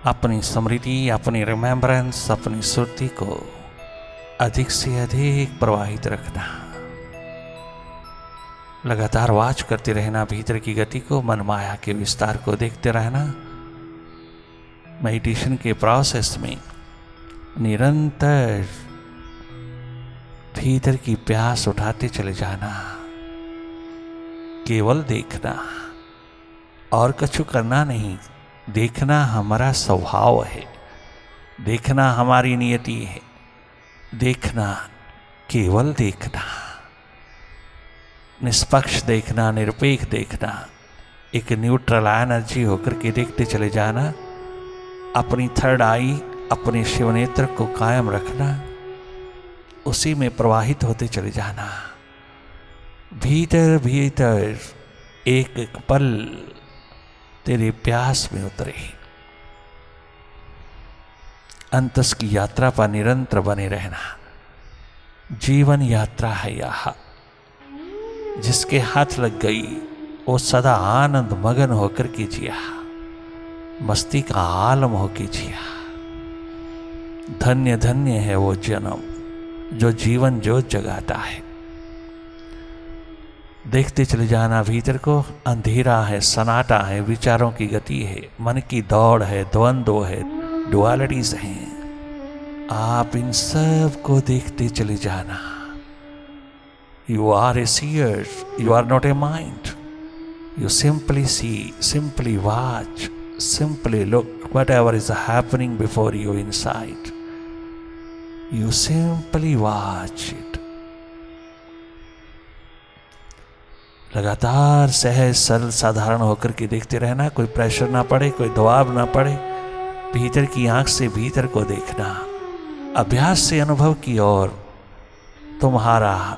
अपनी स्मृति, अपनी रिमेम्बरेंस, अपनी सुरती को अधिक से अधिक प्रवाहित रखना। लगातार वॉच करते रहना भीतर की गति को, मन माया के विस्तार को देखते रहना। मेडिटेशन के प्रोसेस में निरंतर भीतर की प्यास उठाते चले जाना। केवल देखना और कछु करना नहीं। देखना हमारा स्वभाव है, देखना हमारी नियति है। देखना, केवल देखना, निष्पक्ष देखना, निरपेक्ष देखना, एक न्यूट्रल एनर्जी होकर के देखते चले जाना। अपनी थर्ड आई, अपने शिव नेत्र को कायम रखना, उसी में प्रवाहित होते चले जाना। भीतर भीतर एक एक पल तेरे प्यास में उतरे। अंतस की यात्रा पर निरंतर बने रहना। जीवन यात्रा है यह, जिसके हाथ लग गई वो सदा आनंद मगन होकर के जिया, मस्ती का आलम होकर जिया। धन्य धन्य है वो जन्म जो जीवन ज्योत जगाता है। देखते चले जाना भीतर को। अंधेरा है, सन्नाटा है, विचारों की गति है, मन की दौड़ है, द्वंद्व है, डुअलिटीज हैं। आप इन सब को देखते चले जाना। You are a seer, you are not a mind. You simply see, simply watch, simply look whatever is happening before you inside. You simply watch it. लगातार सहज सरल साधारण होकर के देखते रहना। कोई प्रेशर ना पड़े, कोई दबाव ना पड़े। भीतर की आंख से भीतर को देखना। अभ्यास से अनुभव की ओर तुम्हारा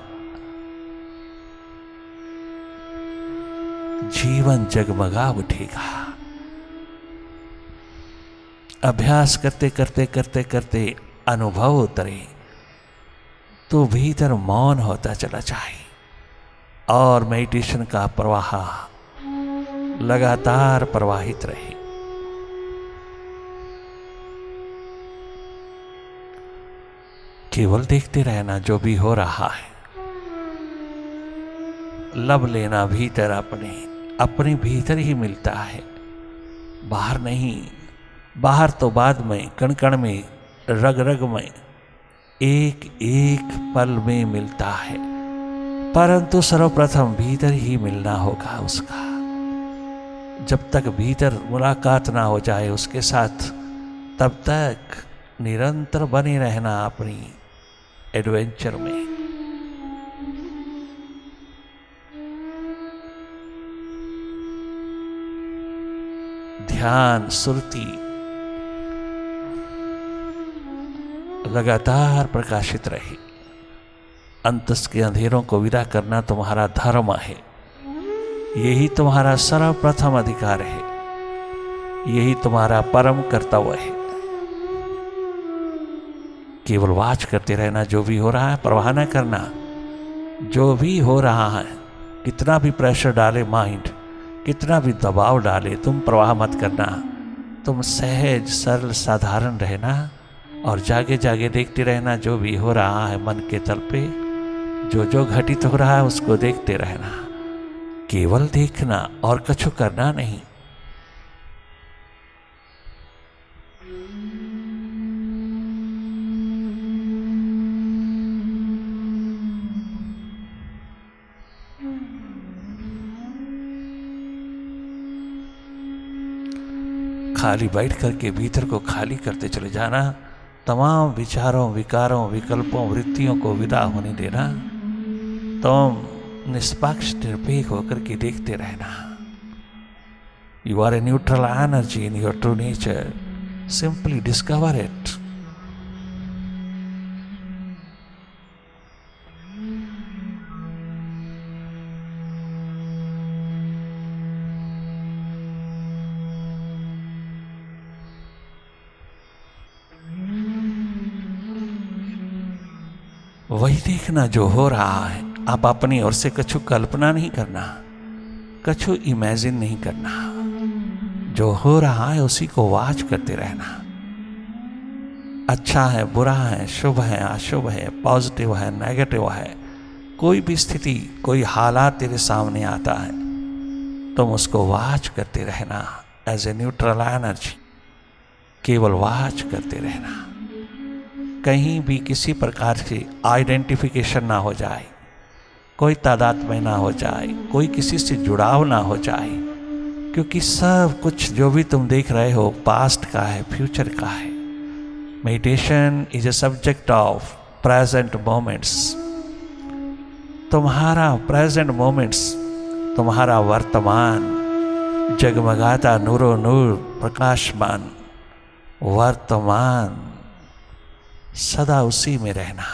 जीवन जगमगा उठेगा। अभ्यास करते करते करते करते अनुभव उतरे तो भीतर मौन होता चला जाए और मेडिटेशन का प्रवाह लगातार प्रवाहित रहे। केवल देखते रहना जो भी हो रहा है। लब लेना भीतर अपने अपने भीतर ही मिलता है, बाहर नहीं। बाहर तो बाद में, कण कण में, रग रग में, एक एक पल में मिलता है, परंतु सर्वप्रथम भीतर ही मिलना होगा उसका। जब तक भीतर मुलाकात ना हो जाए उसके साथ, तब तक निरंतर बने रहना अपनी एडवेंचर में। ध्यान, सुरती लगातार प्रकाशित रहे। अंतस के अंधेरों को विदा करना तुम्हारा धर्म है। यही तुम्हारा सर्वप्रथम अधिकार है। यही तुम्हारा परम कर्तव्य है। केवल वाच करते रहना। जो भी हो रहा है परवाह न करना। जो भी हो रहा है, कितना भी प्रेशर डाले माइंड, कितना भी दबाव डाले, तुम प्रवाह मत करना। तुम सहज सरल साधारण रहना और जागे जागे देखते रहना जो भी हो रहा है मन के तल पे। जो जो घटित हो रहा है उसको देखते रहना। केवल देखना और कछु करना नहीं। खाली बैठ करके भीतर को खाली करते चले जाना। तमाम विचारों, विकारों, विकल्पों, वृत्तियों को विदा होने देना। तुम निष्पक्ष निरपेक्ष होकर के देखते रहना। You are a neutral energy in your true nature. Simply discover it. वही देखना जो हो रहा है। आप अपनी ओर से कछु कल्पना नहीं करना, कछु इमेजिन नहीं करना। जो हो रहा है उसी को वॉच करते रहना। अच्छा है, बुरा है, शुभ है, अशुभ है, पॉजिटिव है, नेगेटिव है, कोई भी स्थिति, कोई हालात तेरे सामने आता है, तुम उसको वॉच करते रहना एज ए न्यूट्रल एनर्जी। केवल वॉच करते रहना, कहीं भी किसी प्रकार से आइडेंटिफिकेशन ना हो जाए, कोई तादाद में ना हो जाए, कोई किसी से जुड़ाव ना हो जाए, क्योंकि सब कुछ जो भी तुम देख रहे हो पास्ट का है, फ्यूचर का है। Meditation is a subject of present moments. तुम्हारा प्रेजेंट मोमेंट्स, तुम्हारा वर्तमान जगमगाता नूरो नूर प्रकाशमान वर्तमान, सदा उसी में रहना।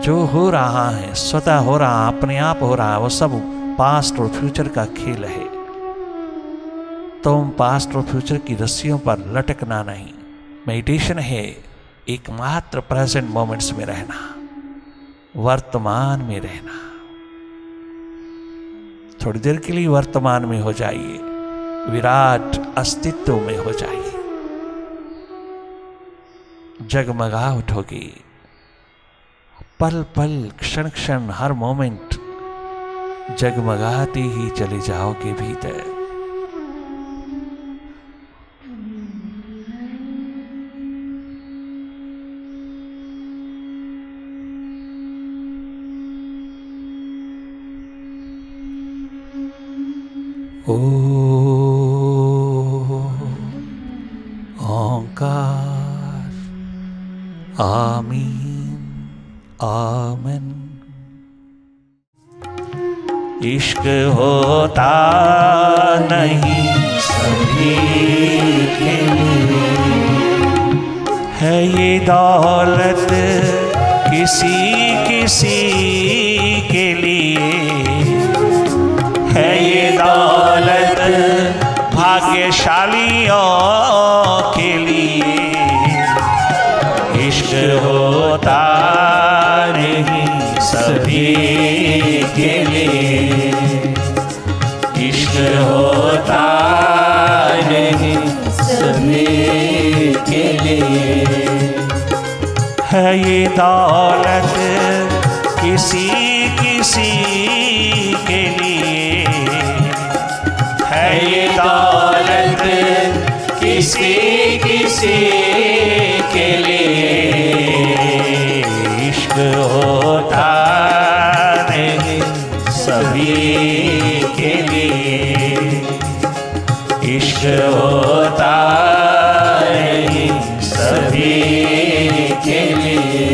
जो हो रहा है स्वतः हो रहा, अपने आप हो रहा, वो सब पास्ट और फ्यूचर का खेल है। तुम पास्ट और फ्यूचर की रस्सियों पर लटकना नहीं। मेडिटेशन है एकमात्र प्रेजेंट मोमेंट्स में रहना, वर्तमान में रहना। थोड़ी देर के लिए वर्तमान में हो जाइए, विराट अस्तित्व में हो जाइए, जगमगा उठोगे। पल पल, क्षण क्षण, हर मोमेंट जगमगाते ही चले जाओगे भीतर। ओंकार, आमीन, आमन। इश्क होता नहीं सभी के लिए, है ये दौलत किसी किसी के लिए, है ये दौलत भाग्यशालियों के लिए। इश्क होता नहीं सभी के लिए, इश्क होता नहीं सभी के लिए, है ये दौलत किसी किसी के लिए, है ये दौलत किसी किसी के लिए। इश्क होता नहीं सभी के लिए, इश्क होता नहीं सभी के लिए।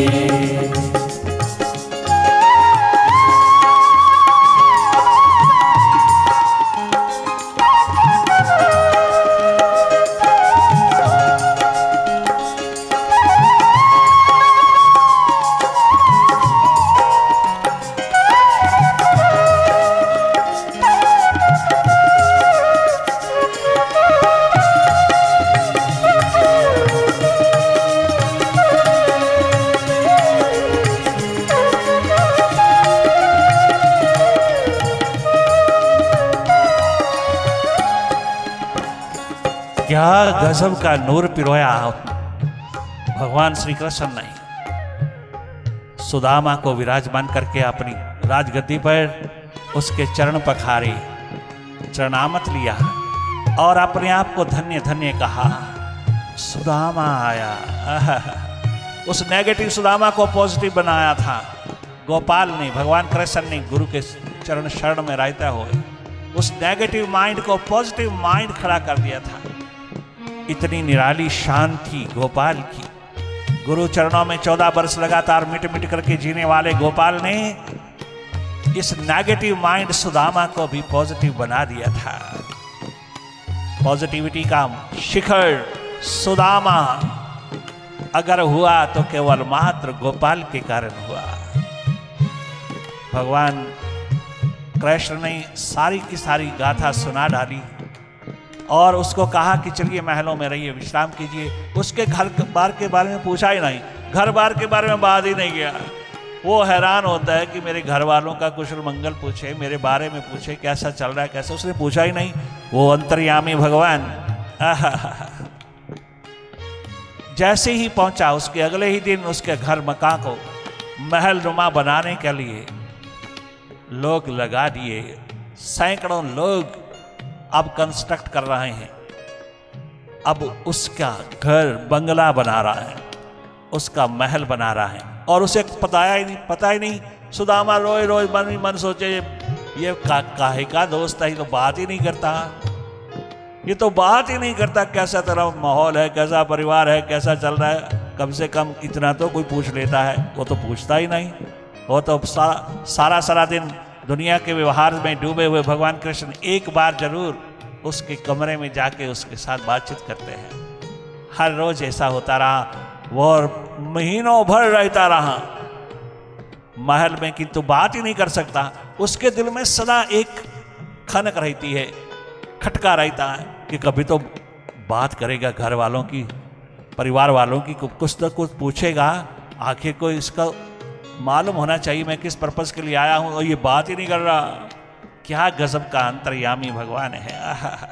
क्या गजब का नूर पिरोया भगवान श्री कृष्ण ने सुदामा को विराजमान करके अपनी राजगद्दी पर उसके चरण पखारे, चरणामत लिया और अपने आप को धन्य धन्य कहा। सुदामा आया, उस नेगेटिव सुदामा को पॉजिटिव बनाया था गोपाल ने, भगवान कृष्ण ने गुरु के चरण शरण में रहते हुए उस नेगेटिव माइंड को पॉजिटिव माइंड खड़ा कर दिया था। इतनी निराली शांति गोपाल की, गुरु चरणों में 14 वर्ष लगातार मिट मिट करके जीने वाले गोपाल ने इस नेगेटिव माइंड सुदामा को भी पॉजिटिव बना दिया था। पॉजिटिविटी का शिखर सुदामा अगर हुआ तो केवल मात्र गोपाल के कारण हुआ। भगवान कृष्ण ने सारी की सारी गाथा सुना डाली और उसको कहा कि चलिए महलों में रहिए, विश्राम कीजिए। उसके घर बार के बारे में पूछा ही नहीं, घर बार के बारे में बात ही नहीं किया। वो हैरान होता है कि मेरे घर वालों का कुशल मंगल पूछे, मेरे बारे में पूछे, कैसा चल रहा है कैसा। उसने पूछा ही नहीं। वो अंतर्यामी भगवान जैसे ही पहुंचा, उसके अगले ही दिन उसके घर मकान को महल नुमा बनाने के लिए लोग लगा दिए। सैकड़ों लोग अब कंस्ट्रक्ट कर रहे हैं। अब उसका घर बंगला बना रहा है, उसका महल बना रहा है, और उसे पता ही नहीं। सुदामा रोए रोए मन ही मन सोचे, ये काहे का दोस्त है, ये तो बात ही नहीं करता, ये तो बात ही नहीं करता। कैसा तेरा माहौल है, कैसा परिवार है, कैसा चल रहा है, कम से कम इतना तो कोई पूछ लेता है। वो तो पूछता ही नहीं। वो तो सारा दिन दुनिया के व्यवहार में डूबे हुए भगवान कृष्ण एक बार जरूर उसके कमरे में जाके उसके साथ बातचीत करते हैं। हर रोज ऐसा होता रहा। वो महीनों भर रहता रहा महल में, किंतु बात ही नहीं कर सकता। उसके दिल में सदा एक खनक रहती है, खटका रहता है कि कभी तो बात करेगा घर वालों की, परिवार वालों की, कुछ तो कुछ पूछेगा। आखिर को इसका मालूम होना चाहिए मैं किस पर्पस के लिए आया हूं, और ये बात ही नहीं कर रहा। क्या गजब का अंतर्यामी भगवान है।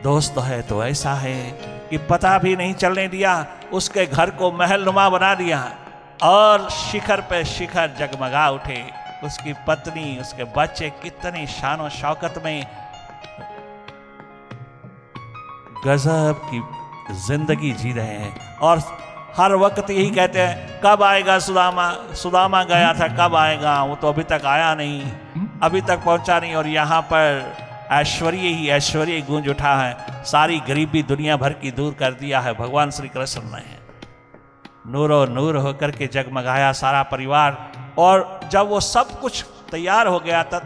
दोस्त है तो ऐसा है कि पता भी नहीं चलने दिया, उसके घर को महल नुमा बना दिया, और शिखर पे शिखर जगमगा उठे। उसकी पत्नी, उसके बच्चे कितनी शान शौकत में गजब की जिंदगी जी रहे हैं। और हर वक्त यही कहते हैं, कब आएगा सुदामा। सुदामा गया था, कब आएगा, वो तो अभी तक आया नहीं, अभी तक पहुंचा नहीं। और यहाँ पर ऐश्वर्य ही ऐश्वर्य गूंज उठा है। सारी गरीबी दुनिया भर की दूर कर दिया है भगवान श्री कृष्ण ने। नूरो नूर होकर के जगमगाया सारा परिवार। और जब वो सब कुछ तैयार हो गया, तब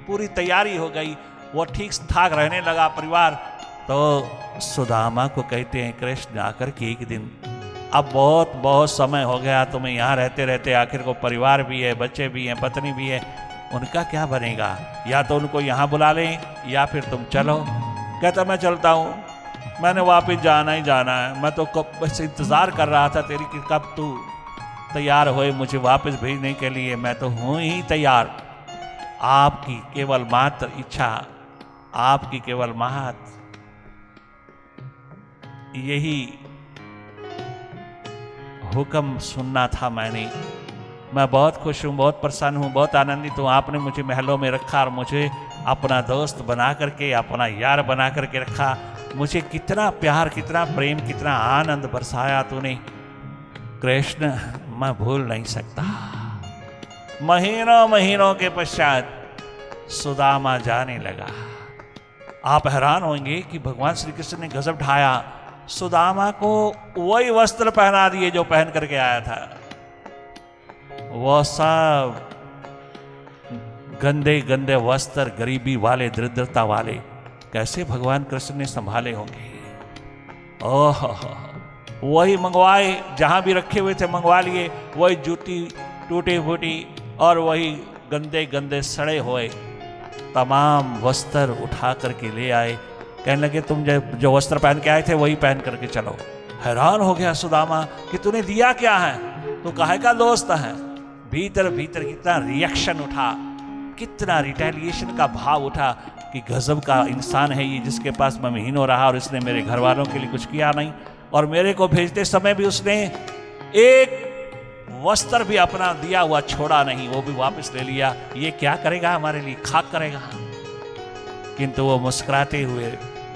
पूरी तैयारी हो गई, वो ठीक ठाक रहने लगा परिवार, तो सुदामा को कहते हैं कृष्ण आकर के एक दिन, अब बहुत समय हो गया तुम्हें यहाँ रहते रहते, आखिर को परिवार भी है, बच्चे भी हैं, पत्नी भी है, उनका क्या बनेगा। या तो उनको यहाँ बुला लें या फिर तुम चलो। कहता मैं चलता हूँ, मैंने वापस जाना ही जाना है। मैं तो कब बस इंतज़ार कर रहा था तेरी कि कब तू तैयार होए मुझे वापस भेजने के लिए। मैं तो हूँ ही तैयार। आपकी केवल मात्र इच्छा, आपकी केवल मात्र यही हुक्म सुनना था मैंने। मैं बहुत खुश हूँ, बहुत प्रसन्न हूँ, बहुत आनंदित हूँ। आपने मुझे महलों में रखा और मुझे अपना दोस्त बना करके, अपना यार बना करके रखा। मुझे कितना प्यार, कितना प्रेम, कितना आनंद बरसाया तूने कृष्ण, मैं भूल नहीं सकता। महीनों के पश्चात सुदामा जाने लगा। आप हैरान होंगे कि भगवान श्री कृष्ण ने गजब ढाया। सुदामा को वही वस्त्र पहना दिए जो पहन करके आया था। वो सब गंदे गंदे वस्त्र, गरीबी वाले, दरिद्रता वाले, कैसे भगवान कृष्ण ने संभाले होंगे। ओह, वही मंगवाए, जहां भी रखे हुए थे मंगवा लिए। वही जूती टूटी फूटी और वही गंदे गंदे सड़े हुए तमाम वस्त्र उठा करके ले आए। कहने लगे तुम जो वस्त्र पहन के आए थे वही पहन करके चलो। हैरान हो गया सुदामा कि तूने दिया क्या है, तू काहे का दोस्त है। भीतर भीतर कितना रिएक्शन उठा, कितना रिटेलिएशन का भाव उठा कि गजब का इंसान है ये, जिसके पास मैं महीनों रहा और इसने मेरे घर वालों के लिए कुछ किया नहीं, और मेरे को भेजते समय भी उसने एक वस्त्र भी अपना दिया हुआ छोड़ा नहीं, वो भी वापस ले लिया। ये क्या करेगा हमारे लिए, खाक करेगा। किंतु वो मुस्कुराते हुए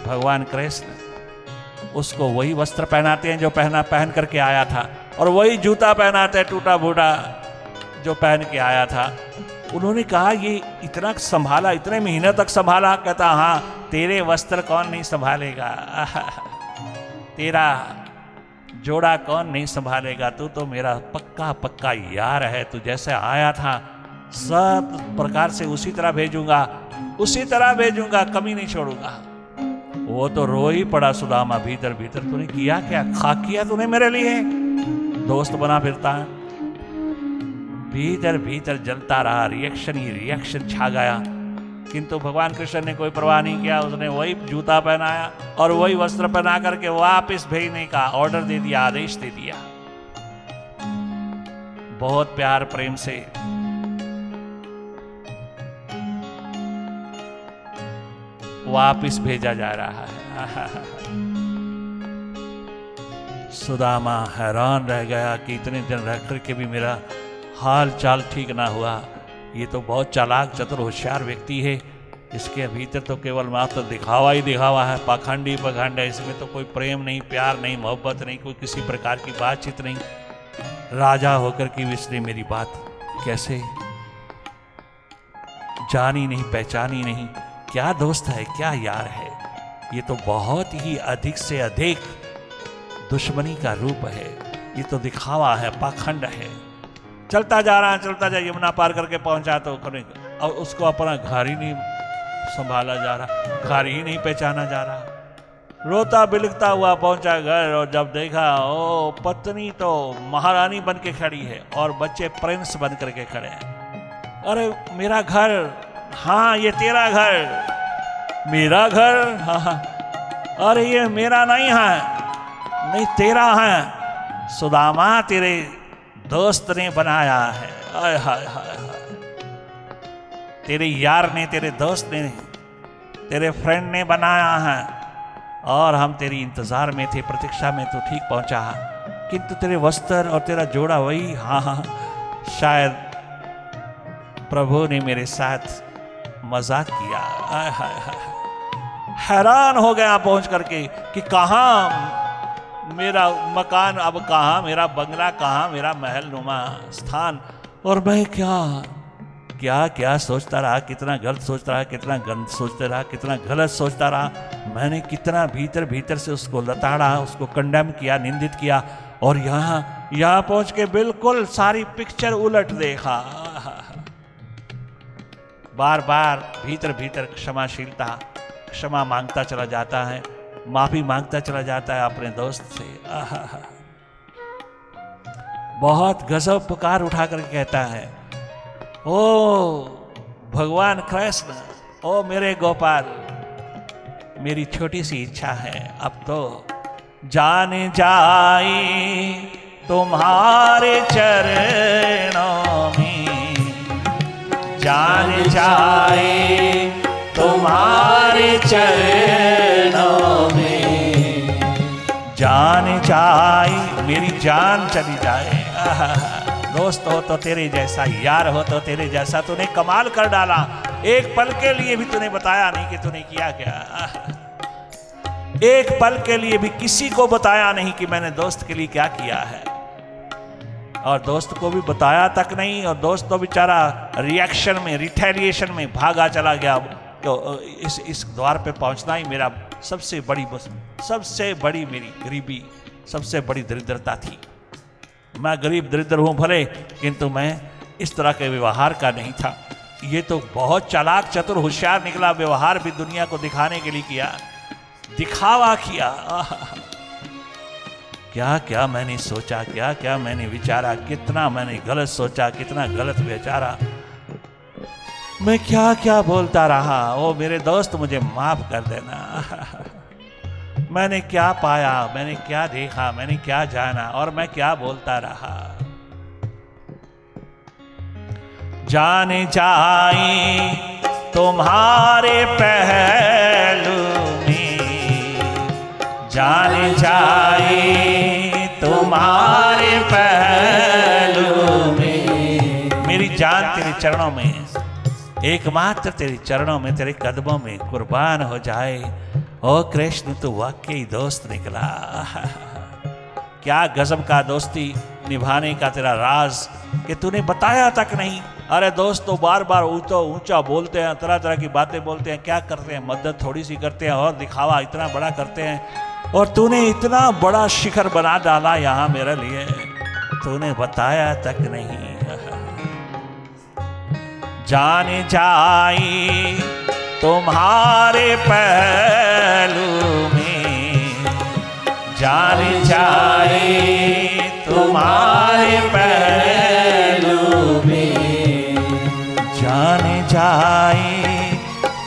भगवान कृष्ण उसको वही वस्त्र पहनाते हैं जो पहन करके आया था, और वही जूता पहनाते हैं टूटा फूटा जो पहन के आया था। उन्होंने कहा ये इतना संभाला, इतने महीने तक संभाला। कहता हाँ, तेरे वस्त्र कौन नहीं संभालेगा, तेरा जोड़ा कौन नहीं संभालेगा, तू तो मेरा पक्का पक्का यार है। तू जैसे आया था सब प्रकार से उसी तरह भेजूंगा, उसी तरह भेजूंगा, कमी नहीं छोड़ूंगा। वो तो रो ही पड़ा सुदामा भीतर भीतर, तूने किया क्या, खाक किया तूने मेरे लिए, दोस्त बना फिरता है। भीतर भीतर जलता रहा, रिएक्शन ही रिएक्शन छा गया। किंतु भगवान कृष्ण ने कोई परवाह नहीं किया। उसने वही जूता पहनाया और वही वस्त्र पहना करके वापस भेजने का ऑर्डर दे दिया, आदेश दे दिया। बहुत प्यार प्रेम से वापिस भेजा जा रहा है। सुदामा हैरान रह गया कि इतने दिन रह करके भी मेरा हाल चाल ठीक ना हुआ। ये तो बहुत चालाक चतुर होशियार व्यक्ति है, इसके भीतर तो केवल मात्र दिखावा ही दिखावा है, पाखंडी पखंड है, इसमें तो कोई प्रेम नहीं, प्यार नहीं, मोहब्बत नहीं, कोई किसी प्रकार की बातचीत नहीं। राजा होकर के इसने मेरी बात कैसे जानी नहीं, पहचानी नहीं। क्या दोस्त है, क्या यार है, ये तो बहुत ही अधिक से अधिक दुश्मनी का रूप है। ये तो दिखावा है, पाखंड है। चलता जा रहा है, चलता जा, यमुना पार करके पहुंचा तो और उसको अपना घर ही नहीं संभाला जा रहा, घर ही नहीं पहचाना जा रहा। रोता बिलखता हुआ पहुंचा घर, और जब देखा ओ पत्नी तो महारानी बन के खड़ी है और बच्चे प्रिंस बन करके खड़े हैं। अरे मेरा घर, हाँ ये तेरा घर। मेरा घर, हाँ। अरे ये मेरा नहीं है, नहीं तेरा है। सुदामा तेरे दोस्त ने बनाया है। हाय हाय हाय हाय, तेरे यार ने, तेरे दोस्त ने, तेरे फ्रेंड ने बनाया है, और हम तेरी इंतजार में थे, प्रतीक्षा में तो ठीक पहुंचा, किंतु तेरे वस्त्र और तेरा जोड़ा वही। हाँ हाँ, शायद प्रभु ने मेरे साथ मजाक किया। हाय हाय हाय, हैरान हो गया पहुंच करके कि कहाँ मेरा मकान, अब कहाँ मेरा बंगला, कहाँ मेरा महल नुमा स्थान, और मैं क्या क्या क्या सोचता रहा, कितना गलत सोचता रहा, कितना गंद सोचता रहा, कितना गलत सोचता रहा। मैंने कितना भीतर भीतर से उसको लताड़ा, उसको कंडेम किया, निंदित किया, और यहाँ पहुंच के बिल्कुल सारी पिक्चर उलट देखा। बार बार भीतर भीतर क्षमाशीलता, क्षमा मांगता चला जाता है, माफी मांगता चला जाता है अपने दोस्त से। बहुत गजब पुकार उठा कर कहता है, ओ भगवान कृष्ण, ओ मेरे गोपाल, मेरी छोटी सी इच्छा है, अब तो जान जाई तुम्हारे चरणों में, जान जाए तुम्हारे चरणों में, जान जाए मेरी जान चली जाए। दोस्त हो तो तेरे जैसा, यार हो तो तेरे जैसा, तूने कमाल कर डाला। एक पल के लिए भी तूने बताया नहीं कि तूने किया क्या। एक पल के लिए भी किसी को बताया नहीं कि मैंने दोस्त के लिए क्या किया है, और दोस्त को भी बताया तक नहीं, और दोस्त तो बेचारा रिएक्शन में, रिटेलिएशन में भागा चला गया। तो इस द्वार पे पहुंचना ही मेरा सबसे बड़ी मेरी गरीबी, सबसे बड़ी दरिद्रता थी। मैं गरीब दरिद्र हूं भले, किंतु मैं इस तरह के व्यवहार का नहीं था। ये तो बहुत चालाक चतुर होशियार निकला, व्यवहार भी दुनिया को दिखाने के लिए किया, दिखावा किया। क्या क्या मैंने सोचा, क्या क्या मैंने विचारा, कितना मैंने गलत सोचा, कितना गलत विचारा, मैं क्या क्या बोलता रहा। ओ मेरे दोस्त, मुझे माफ कर देना। मैंने क्या पाया, मैंने क्या देखा, मैंने क्या जाना, और मैं क्या बोलता रहा। जाने जाए तुम्हारे पहलू में, जाने जाए तुम्हारे पहलू में, मेरी जान तेरे चरणों में, एकमात्र तेरे चरणों में, तेरे कदमों में कुर्बान हो जाए। ओ कृष्ण, तू वाकई दोस्त निकला। क्या गजब का दोस्ती निभाने का तेरा राज कि तूने बताया तक नहीं। अरे दोस्त तो बार बार ऊंचा बोलते हैं, तरह तरह की बातें बोलते हैं, क्या करते हैं, मदद थोड़ी सी करते हैं और दिखावा इतना बड़ा करते हैं, और तूने इतना बड़ा शिखर बना डाला यहाँ मेरे लिए, तूने बताया तक नहीं। जाने जाए तुम्हारे पहलू में, जाने जाए तुम्हारे पहलू में, जाने जाए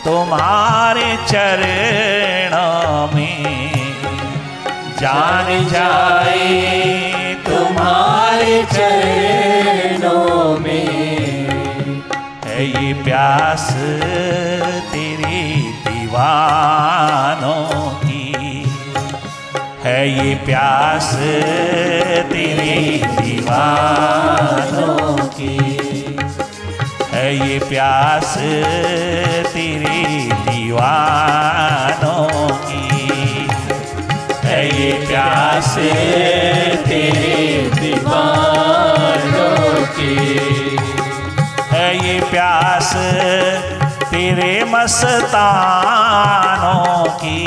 तुम्हारे चरणों में, जाने जाए तुम्हारे चरणों है ये प्यास तेरे दीवानों की, है ये प्यास तेरे दीवानों की, है ये प्यास तेरे दीवानों की, है ये प्यास तेरे दीवानों की, है ये प्यास तेरे मस्तानों की,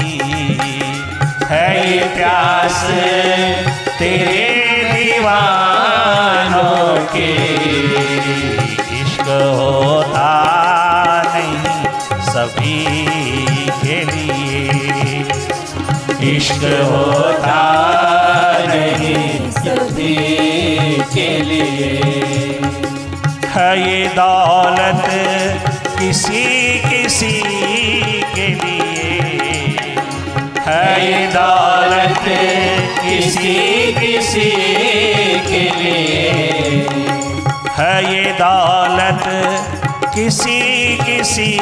है ये प्यास तेरे दीवानों की। इश्क होता नहीं सभी के लिए, इश्क होता नहीं सभी के लिए, है ये दौलत किसी किसी के लिए, है ये दौलत किसी किसी के लिए, है ये दौलत किसी किसी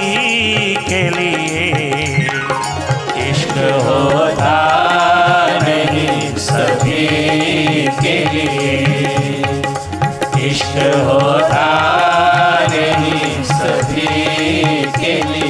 के लिए। इश्क होता नहीं सभी के लिए, इश्क होता नहीं सभी के लिए।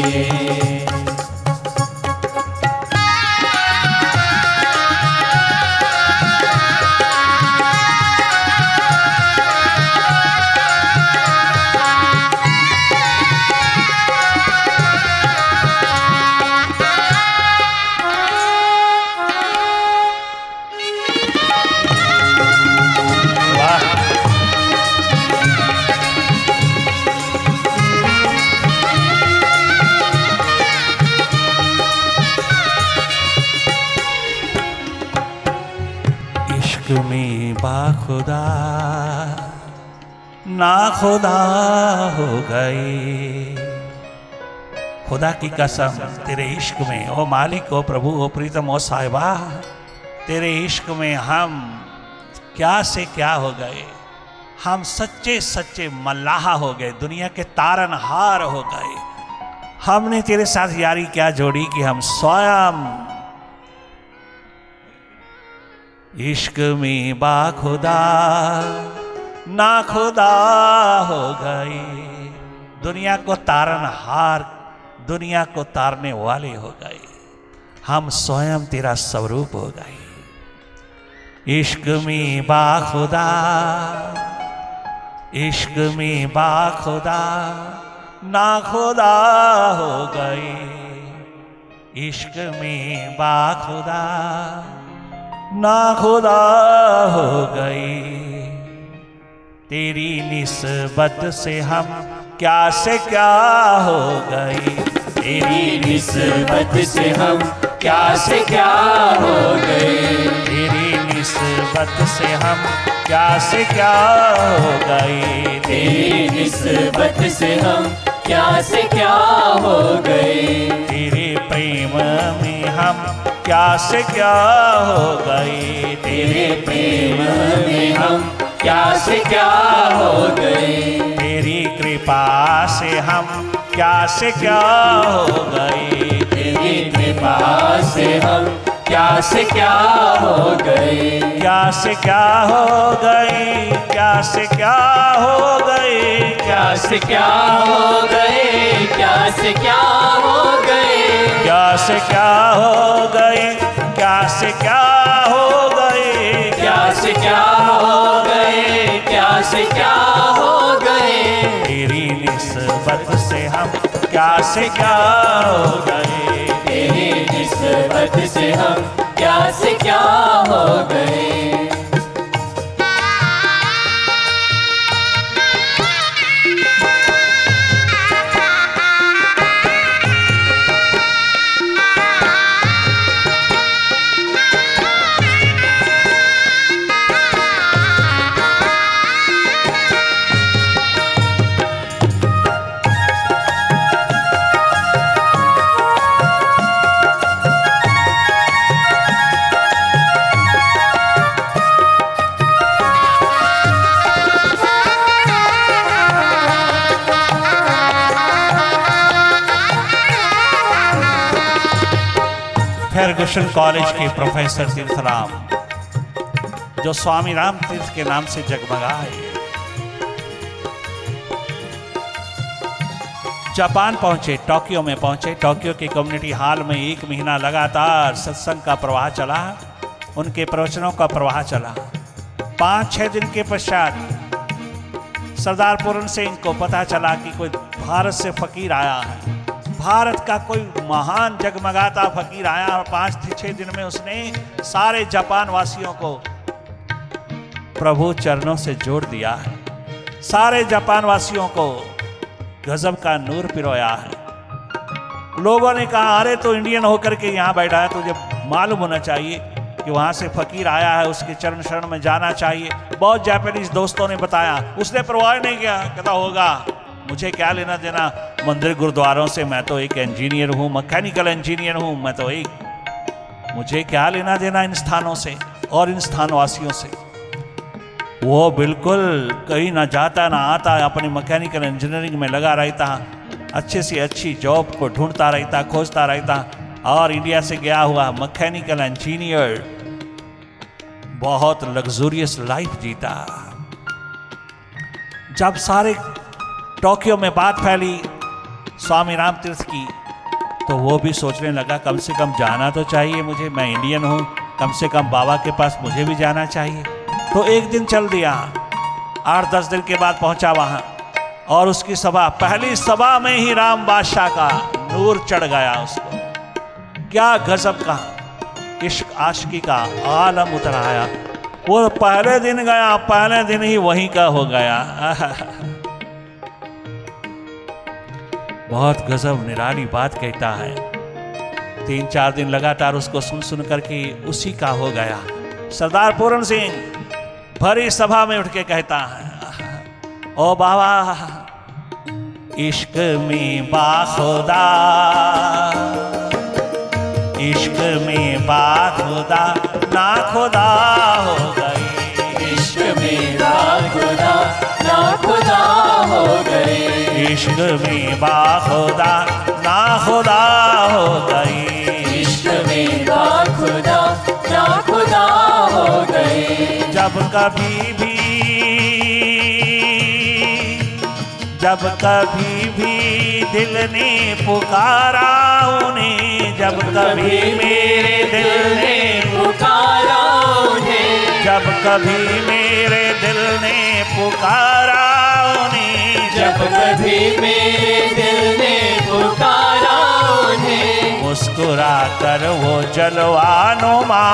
में बाखुदा ना खुदा हो गए। खुदा की कसम तेरे इश्क में, ओ मालिक, ओ प्रभु, ओ प्रीतम, ओ साहिबा, तेरे इश्क में हम क्या से क्या हो गए। हम सच्चे सच्चे मल्लाह हो गए, दुनिया के तारनहार हो गए। हमने तेरे साथ यारी क्या जोड़ी कि हम स्वयं इश्क में बाखुदा ना खुदा हो गए। दुनिया को तारनहार, दुनिया को तारने वाले हो गए। हम स्वयं तेरा स्वरूप हो गए। इश्क में बाखुदा, इश्क में बाखुदा ना खुदा हो गए। इश्क में बाखुदा ना खुदा हो गए। तेरी निस्बत से हम क्या से क्या हो गए। तेरी निस्बत से हम क्या से क्या हो गए। तेरी निस्बत से हम क्या से क्या हो गए। तेरी निस्बत से हम क्या से क्या हो गए। तेरे प्रेम में हम क्या से क्या हो गए। तेरे प्रेम में हम क्या से क्या हो गए। तेरी कृपा से हम क्या से क्या हो गए। तेरी कृपा से हम क्या से क्या हो गए। क्या से क्या हो गए। क्या से क्या हो गए। क्या से क्या हो गए। क्या से क्या हो गए। क्या से क्या हो गए। क्या से क्या हो गए। क्या से क्या हो गए। क्या से क्या हो गए। तेरी निस्बत से हम क्या से क्या हो गए। तेरी निस्बत से हम क्या से क्या हो गए। फर्गुसन कॉलेज के प्रोफेसर तीर्थराम, जो स्वामी राम तीर्थ के नाम से जगमगाए, जापान पहुंचे, टोक्यो में पहुंचे। टोक्यो के कम्युनिटी हॉल में 1 महीना लगातार सत्संग का प्रवाह चला, उनके प्रवचनों का प्रवाह चला। 5-6 दिन के पश्चात सरदार पूरन सिंह को पता चला कि कोई भारत से फकीर आया है, भारत का कोई महान जगमगाता फकीर आया। और 5-6 दिन में उसने सारे जापान वासियों को प्रभु चरणों से जोड़ दिया है, सारे जापान वासियों को गजब का नूर पिरोया है। लोगों ने कहा, अरे तो इंडियन होकर के यहाँ बैठा है, तुझे मालूम होना चाहिए कि वहाँ से फकीर आया है, उसके चरण शरण में जाना चाहिए। बहुत जापानीज दोस्तों ने बताया, उसने परवाह नहीं किया, कहता होगा, मुझे क्या लेना देना मंदिर गुरुद्वारों से, मैं तो एक इंजीनियर हूँ, मैकेनिकल इंजीनियर हूँ, मैं तो मुझे क्या लेना देना इन स्थानों से और इन स्थानवासियों से। वो बिल्कुल कहीं ना जाता ना आता, अपनी मैकेनिकल इंजीनियरिंग में लगा रहता, अच्छे से अच्छी जॉब को ढूंढता रहता, खोजता रहता। और इंडिया से गया हुआ मैकेनिकल इंजीनियर बहुत लग्जूरियस लाइफ जीता। जब सारे टोक्यो में बात फैली स्वामी राम तीर्थ की, तो वो भी सोचने लगा, कम से कम जाना तो चाहिए मुझे, मैं इंडियन हूँ, कम से कम बाबा के पास मुझे भी जाना चाहिए। तो एक दिन चल दिया, 8-10 दिन के बाद पहुंचा वहां, और उसकी सभा, पहली सभा में ही राम बादशाह का नूर चढ़ गया उसको। क्या गजब का इश्क आशिकी का आलम उतर आया। वो पहले दिन गया, पहले दिन ही वहीं का हो गया। बहुत गजब निराली बात कहता है। 3-4 दिन लगातार उसको सुन सुन करके उसी का हो गया। सरदार पूरन सिंह भरी सभा में उठ के कहता है, ओ बाबा, इश्क में बाखुदा, इश्क में बाखुदा ना खुदा हो गई, इश्क में बाखुदा ना खुदा हो गई, इश्क में बाखुदा ना खुदा हो गई, इश्क में बाखुदा ना खुदा हो गई। जब कभी भी दिल ने पुकारा उन्हें, जब कभी मेरे दिल ने पुकारा उन्हें, जब कभी मेरे दिल ने पुकारा उन्हें, जब कभी मेरे दिल ने पुकारा उन्हें, मुस्कुरा कर वो जलवानुमा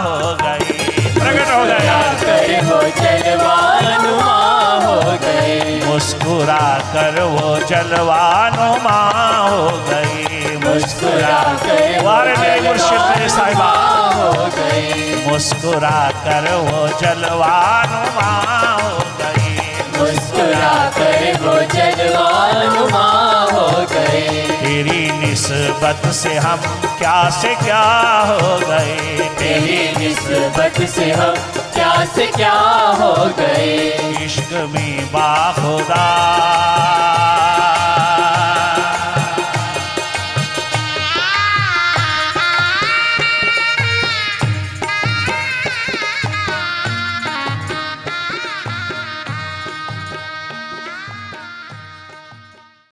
हो गई, प्रकट हो गया, वो जलवानुमा हो गई, मुस्कुरा कर वो जलवानुमा हो गई, मुस्कुरा कर वारे मेरे मुर्शिद मेरे साहिबा हो गई, मुस्कुरा कर वो जलवानुमा हो गई, मुस्कुरा कर वो जलवानुमा हो गई। तेरी निस्बत से हम क्या से क्या हो गए, तेरी निस्बत से हम क्या से क्या हो गए, इश्क में बाखुदा